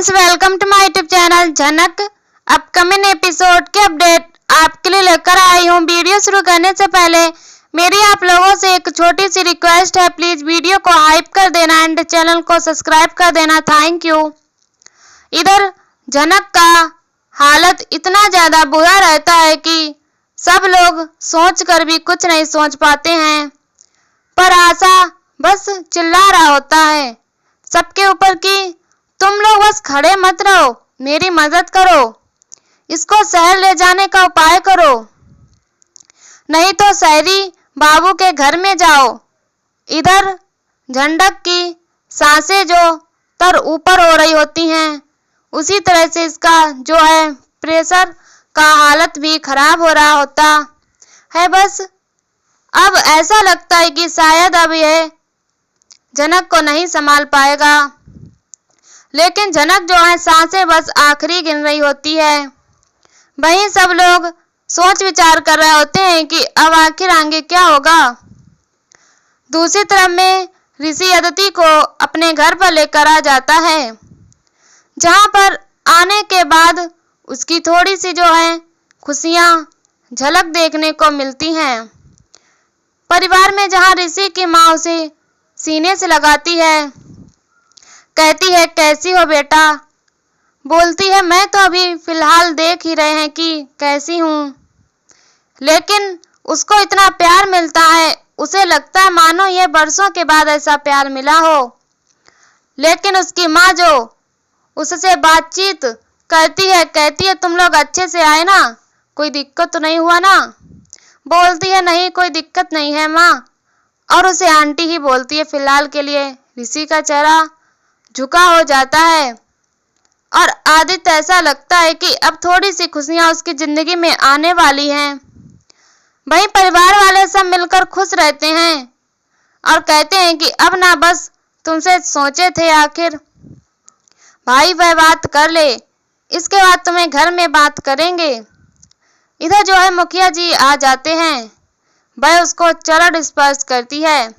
Friends, welcome to my YouTube channel Jhanak. Upcoming episode के update आपके लिए लेकर आई हूँ। वीडियो शुरू करने से पहले मेरी आप लोगों से एक छोटी सी रिक्वेस्ट है, प्लीज वीडियो को हाइप कर देना एंड चैनल को सब्सक्राइब कर देना। Thank you. इधर झनक का हालत इतना ज्यादा बुरा रहता है कि सब लोग सोच कर भी कुछ नहीं सोच पाते हैं, पर आशा बस चिल्ला रहा होता है सबके ऊपर कि तुम लोग बस खड़े मत रहो, मेरी मदद करो, इसको शहर ले जाने का उपाय करो, नहीं तो शहरी बाबू के घर में जाओ। इधर झंडक की सांसें जो तर ऊपर हो रही होती हैं, उसी तरह से इसका जो है प्रेशर का हालत भी खराब हो रहा होता है। बस अब ऐसा लगता है कि शायद अब यह झनक को नहीं संभाल पाएगा, लेकिन झनक जो है सांसें बस आखिरी गिन रही होती है। वहीं सब लोग सोच विचार कर रहे होते हैं कि अब आखिर आगे क्या होगा। दूसरी तरफ में ऋषि अदिति को अपने घर पर लेकर आ जाता है, जहां पर आने के बाद उसकी थोड़ी सी जो है खुशियां झलक देखने को मिलती हैं। परिवार में जहां ऋषि की माँ उसे सीने से लगाती है, कहती है कैसी हो बेटा, बोलती है मैं तो अभी फिलहाल देख ही रहे हैं कि कैसी हूँ, लेकिन उसको इतना प्यार मिलता है, उसे लगता है मानो ये बरसों के बाद ऐसा प्यार मिला हो। लेकिन उसकी माँ जो उससे बातचीत करती है, कहती है तुम लोग अच्छे से आए ना, कोई दिक्कत तो नहीं हुआ ना। बोलती है नहीं कोई दिक्कत नहीं है माँ, और उसे आंटी ही बोलती है फिलहाल के लिए। ऋषि का चेहरा झुका हो जाता है और आदित्य ऐसा लगता है कि अब थोड़ी सी खुशियां उसकी जिंदगी में आने वाली हैं। वहीं परिवार वाले सब मिलकर खुश रहते हैं और कहते हैं कि अब ना बस तुमसे सोचे थे आखिर भाई वह बात कर ले, इसके बाद तुम्हें घर में बात करेंगे। इधर जो है मुखिया जी आ जाते हैं, वह उसको चरण स्पर्श करती है,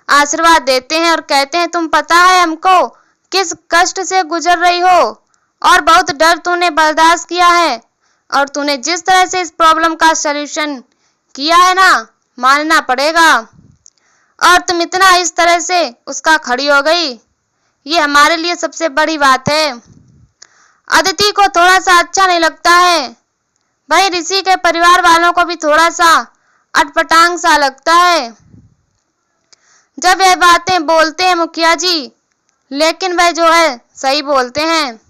आशीर्वाद देते हैं और कहते हैं तुम पता है हमको किस कष्ट से गुजर रही हो और बहुत डर तूने बर्दाश्त किया है, और तूने जिस तरह से इस प्रॉब्लम का सलूशन किया है ना, मानना पड़ेगा। और तुम इतना इस तरह से उसका खड़ी हो गई, ये हमारे लिए सबसे बड़ी बात है। अदिति को थोड़ा सा अच्छा नहीं लगता है, भाई ऋषि के परिवार वालों को भी थोड़ा सा अटपटांग सा लगता है जब यह बातें बोलते हैं मुखिया जी, लेकिन वह जो है सही बोलते हैं।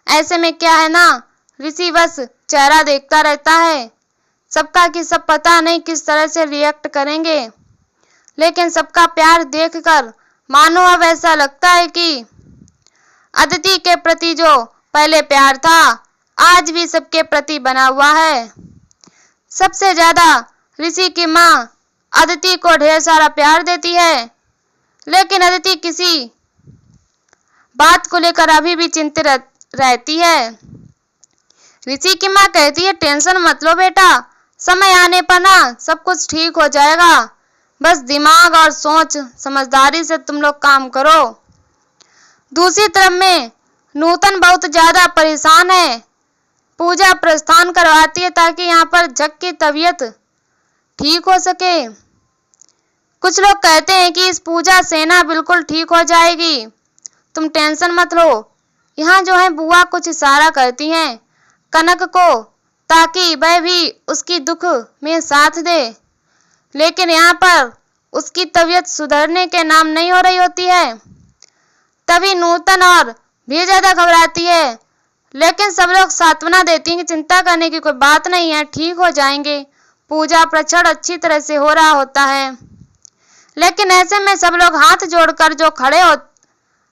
ऐसे में क्या है ना, ऋषि बस चेहरा देखता रहता है, सबका कि सब पता नहीं किस तरह से रिएक्ट करेंगे, लेकिन सबका प्यार देखकर मानो अब ऐसा लगता है कि अदिति के प्रति जो पहले प्यार था आज भी सबके प्रति बना हुआ है। सबसे ज्यादा ऋषि की माँ अदिति को ढेर सारा प्यार देती है, लेकिन अदिति किसी बात को लेकर अभी भी चिंतित रहती है। ऋषि की माँ कहती है टेंशन मत लो बेटा, समय आने पर ना सब कुछ ठीक हो जाएगा, बस दिमाग और सोच समझदारी से तुम लोग काम करो। दूसरी तरफ में नूतन बहुत ज्यादा परेशान है, पूजा प्रस्थान करवाती है ताकि यहाँ पर जग की तबीयत ठीक हो सके। कुछ लोग कहते हैं कि इस पूजा से ना बिल्कुल ठीक हो जाएगी, तुम टेंशन मत लो। यहाँ जो है बुआ कुछ इशारा करती हैं कनक को, ताकि वह भी उसकी दुख में साथ दे, लेकिन यहाँ पर उसकी तबीयत सुधरने के नाम नहीं हो रही होती है। तभी नूतन और भी ज्यादा घबराती है, लेकिन सब लोग सांत्वना देती हैं कि चिंता करने की कोई बात नहीं है, ठीक हो जाएंगे। पूजा प्रचंड अच्छी तरह से हो रहा होता है, लेकिन ऐसे में सब लोग हाथ जोड़कर जो खड़े हो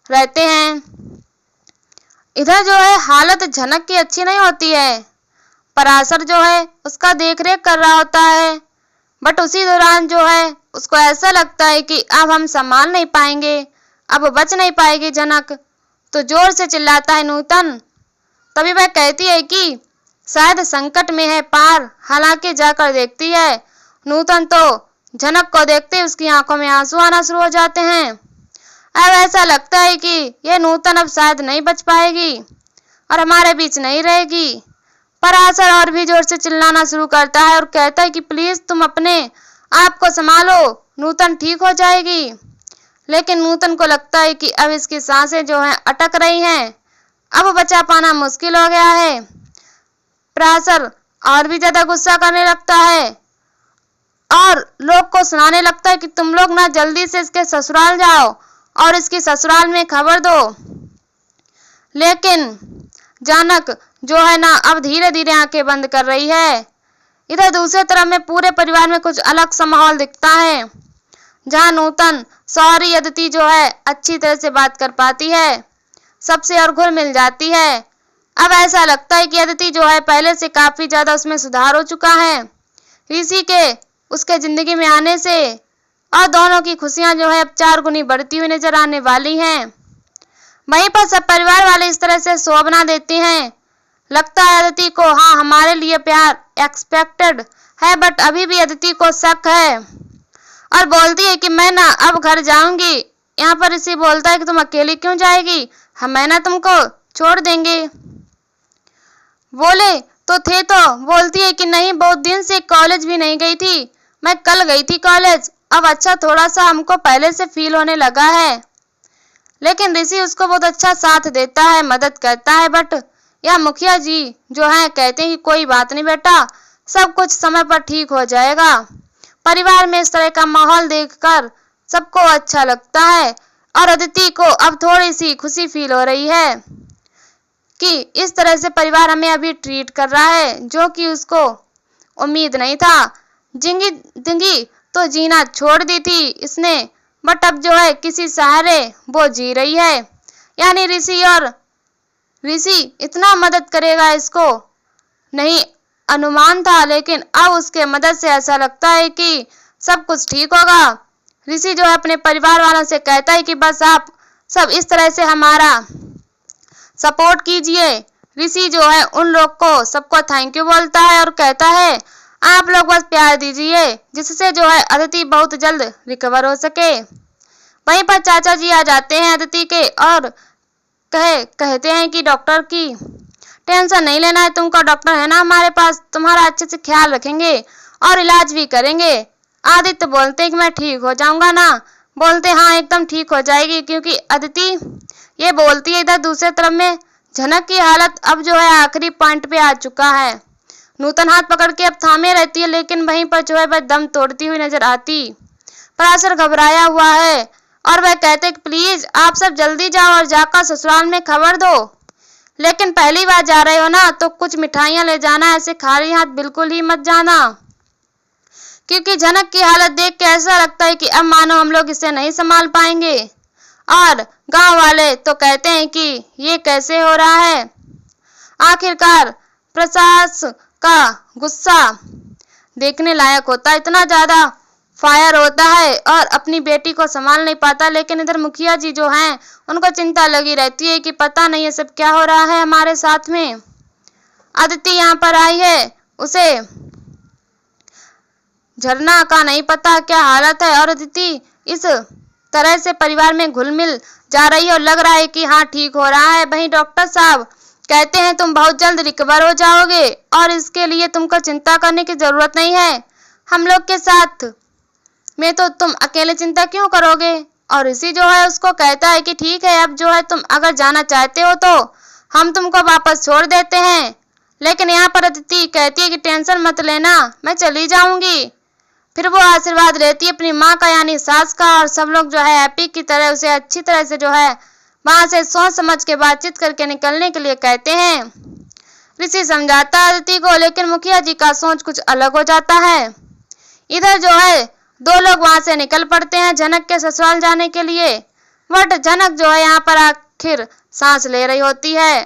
रहते हैं। इधर जो है हालत झनक की अच्छी नहीं होती है, पराशर जो है उसका देखरेख कर रहा होता है, बट उसी दौरान जो है उसको ऐसा लगता है कि अब हम संभाल नहीं पाएंगे, अब बच नहीं पाएगी झनक, तो जोर से चिल्लाता है नूतन। तभी वह कहती है कि शायद संकट में है पार, हालांकि जाकर देखती है नूतन तो झनक को देखते उसकी आंखों में आंसू आना शुरू हो जाते हैं। अब ऐसा लगता है कि ये नूतन अब शायद नहीं बच पाएगी और हमारे बीच नहीं रहेगी। पराशर और भी जोर से चिल्लाना शुरू करता है और कहता है कि प्लीज तुम अपने आप को संभालो, नूतन ठीक हो जाएगी। लेकिन नूतन को लगता है कि अब इसकी सांसें जो हैं अटक रही हैं, अब बचा पाना मुश्किल हो गया है। पराशर और भी ज्यादा गुस्सा करने लगता है और लोग को सुनाने लगता है कि तुम लोग ना जल्दी से इसके ससुराल जाओ और इसकी ससुराल में खबर दो। लेकिन जानक जो है ना अब धीरे धीरे आंखें बंद कर रही है। इधर दूसरी तरफ में पूरे परिवार में कुछ अलग सा माहौल दिखता है, जहां नूतन सॉरी अदिति जो है अच्छी तरह से बात कर पाती है, सबसे और घुल मिल जाती है। अब ऐसा लगता है कि अदिति जो है पहले से काफी ज्यादा उसमें सुधार हो चुका है ऋषि के उसके जिंदगी में आने से, और दोनों की खुशियां जो है अब 4 गुनी बढ़ती हुई नजर आने वाली हैं। वहीं पर सब परिवार वाले इस तरह से शोभना देते हैं। लगता है अदिति को हाँ हमारे लिए प्यार एक्सपेक्टेड है, बट अभी भी अदिति को शक है और बोलती है कि मैं ना अब घर जाऊंगी। यहाँ पर ऋषि बोलता है कि तुम अकेली क्यों जाएगी, हम मैं ना तुमको छोड़ देंगे। बोले तो थे तो बोलती है कि नहीं, बहुत दिन से कॉलेज भी नहीं गई थी, मैं कल गई थी कॉलेज, अब अच्छा थोड़ा सा हमको पहले से फील होने लगा है। लेकिन ऋषि उसको बहुत अच्छा साथ देता है, मदद करता है, बट यह मुखिया जी जो है कहते हैं कि कोई बात नहीं बेटा, सब कुछ समय पर ठीक हो जाएगा। परिवार में इस तरह का माहौल देखकर सबको अच्छा लगता है और अदिति को अब थोड़ी सी खुशी फील हो रही है कि इस तरह से परिवार हमें अभी ट्रीट कर रहा है, जो कि उसको उम्मीद नहीं था। जिंदगी तो जीना छोड़ दी थी इसने, बट अब जो है किसी सहारे वो जी रही है। यानी ऋषि इतना मदद करेगा इसको नहीं अनुमान था, लेकिन अब उसके मदद से ऐसा लगता है कि सब कुछ ठीक होगा। ऋषि जो है अपने परिवार वालों से कहता है कि बस आप सब इस तरह से हमारा सपोर्ट कीजिए। ऋषि जो है उन लोग को सबको थैंक यू बोलता है और कहता है आप लोग बस प्यार दीजिए, जिससे जो है अदिति बहुत जल्द रिकवर हो सके। वहीं पर चाचा जी आ जाते हैं अदिति के और कहते हैं कि डॉक्टर की टेंशन नहीं लेना है तुमको, डॉक्टर है ना हमारे पास, तुम्हारा अच्छे से ख्याल रखेंगे और इलाज भी करेंगे। आदित्य बोलते हैं कि मैं ठीक हो जाऊंगा ना, बोलते हाँ एकदम ठीक हो जाएगी, क्योंकि अदिति ये बोलती है। इधर दूसरी तरफ में झनक की हालत अब जो है आखिरी पॉइंट पे आ चुका है। नूतन हाथ पकड़ के अब थामे रहती है, लेकिन वहीं पर जो है वह दम तोड़ती हुई नजर आती। पराशर घबराया हुआ है और वह कहते कि प्लीज आप सब जल्दी जाओ और जाकर ससुराल में खबर दो, लेकिन पहली बार जा रहे हो ना तो कुछ मिठाइयां ले जाना, ऐसे खाली हाथ बिल्कुल ही मत जाना। क्योंकि झनक की हालत देख के ऐसा लगता है कि अब मानो हम लोग इसे नहीं संभाल पाएंगे। और गांव वाले तो कहते हैं कि ये कैसे हो रहा है। आखिरकार प्रशासन का गुस्सा देखने लायक होता है, इतना ज्यादा फायर होता है और अपनी बेटी को संभाल नहीं पाता। लेकिन इधर मुखिया जी जो हैं उनको चिंता लगी रहती है कि पता नहीं ये सब क्या हो रहा है हमारे साथ में। अदिति यहाँ पर आई है, उसे झरना का नहीं पता क्या हालत है और अदिति इस तरह से परिवार में घुल मिल जा रही है और लग रहा है कि हाँ ठीक हो रहा है। वहीं डॉक्टर साहब कहते हैं तुम बहुत जल्द रिकवर हो जाओगे और इसके लिए तुमको चिंता करने की जरूरत नहीं है, हम लोग के साथ में तो तुम अकेले चिंता क्यों करोगे। और ऋषि जो है उसको कहता है कि ठीक है, अब जो है तुम अगर जाना चाहते हो तो हम तुमको वापस छोड़ देते हैं। लेकिन यहाँ पर अदिति कहती है कि टेंशन मत लेना, मैं चली जाऊंगी। फिर वो आशीर्वाद लेती है अपनी माँ का यानी सास का, और सब लोग जो है हैप्पी की तरह उसे अच्छी तरह से जो है वहां से सोच समझ के बातचीत करके निकलने के लिए कहते हैं। ऋषि समझाता है अदिति को, लेकिन मुखिया जी का सोच कुछ अलग हो जाता है। इधर जो है 2 लोग वहां से निकल पड़ते हैं झनक के ससुराल जाने के लिए, बट झनक जो है यहाँ पर आखिर सांस ले रही होती है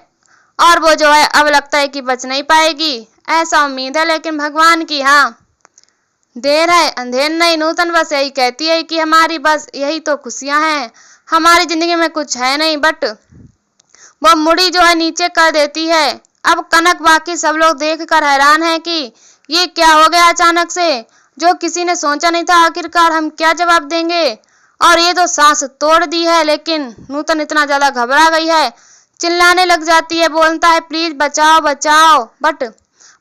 और वो जो है अब लगता है कि बच नहीं पाएगी, ऐसा उम्मीद है। लेकिन भगवान की हाँ देर है अंधेर नहीं। नूतन बस यही कहती है कि हमारी बस यही तो खुशियां हैं, हमारी जिंदगी में कुछ है नहीं, बट वो मुड़ी जो है नीचे कर देती है। अब कनक बाकी सब लोग देखकर हैरान है कि ये क्या हो गया अचानक से, जो किसी ने सोचा नहीं था। आखिरकार हम क्या जवाब देंगे और ये तो सांस तोड़ दी है। लेकिन नूतन इतना ज्यादा घबरा गई है, चिल्लाने लग जाती है, बोलता है प्लीज बचाओ बचाओ। बट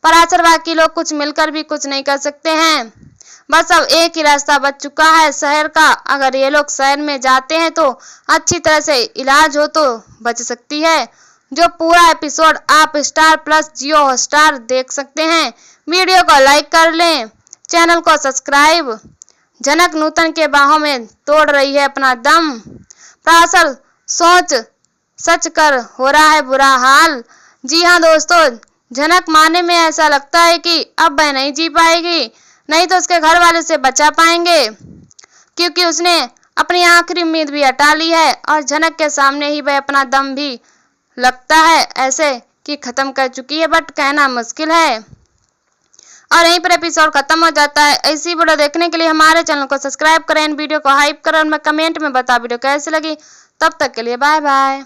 पराशर बाकी लोग कुछ मिलकर भी कुछ नहीं कर सकते हैं। बस अब एक ही रास्ता बच चुका है शहर का। अगर ये लोग शहर में जाते हैं तो अच्छी तरह से इलाज हो तो बच सकती है। जो पूरा एपिसोड आप स्टार प्लस जियो हॉटस्टार देख सकते हैं। वीडियो को लाइक कर लें, चैनल को सब्सक्राइब। जनक नूतन के बाहों में तोड़ रही है अपना दम। पराशर सोच सच कर हो रहा है बुरा हाल। जी हाँ दोस्तों, जनक माने में ऐसा लगता है कि अब वह नहीं जी पाएगी, नहीं तो उसके घर वाले से बचा पाएंगे, क्योंकि उसने अपनी आखिरी उम्मीद भी हटा ली है और जनक के सामने ही वह अपना दम भी लगता है ऐसे कि खत्म कर चुकी है। बट कहना मुश्किल है। और यहीं पर एपिसोड खत्म हो जाता है। ऐसी वीडियो देखने के लिए हमारे चैनल को सब्सक्राइब करें, वीडियो को हाइप करें और मैं कमेंट में बता वीडियो कैसी लगी। तब तक के लिए बाय बाय।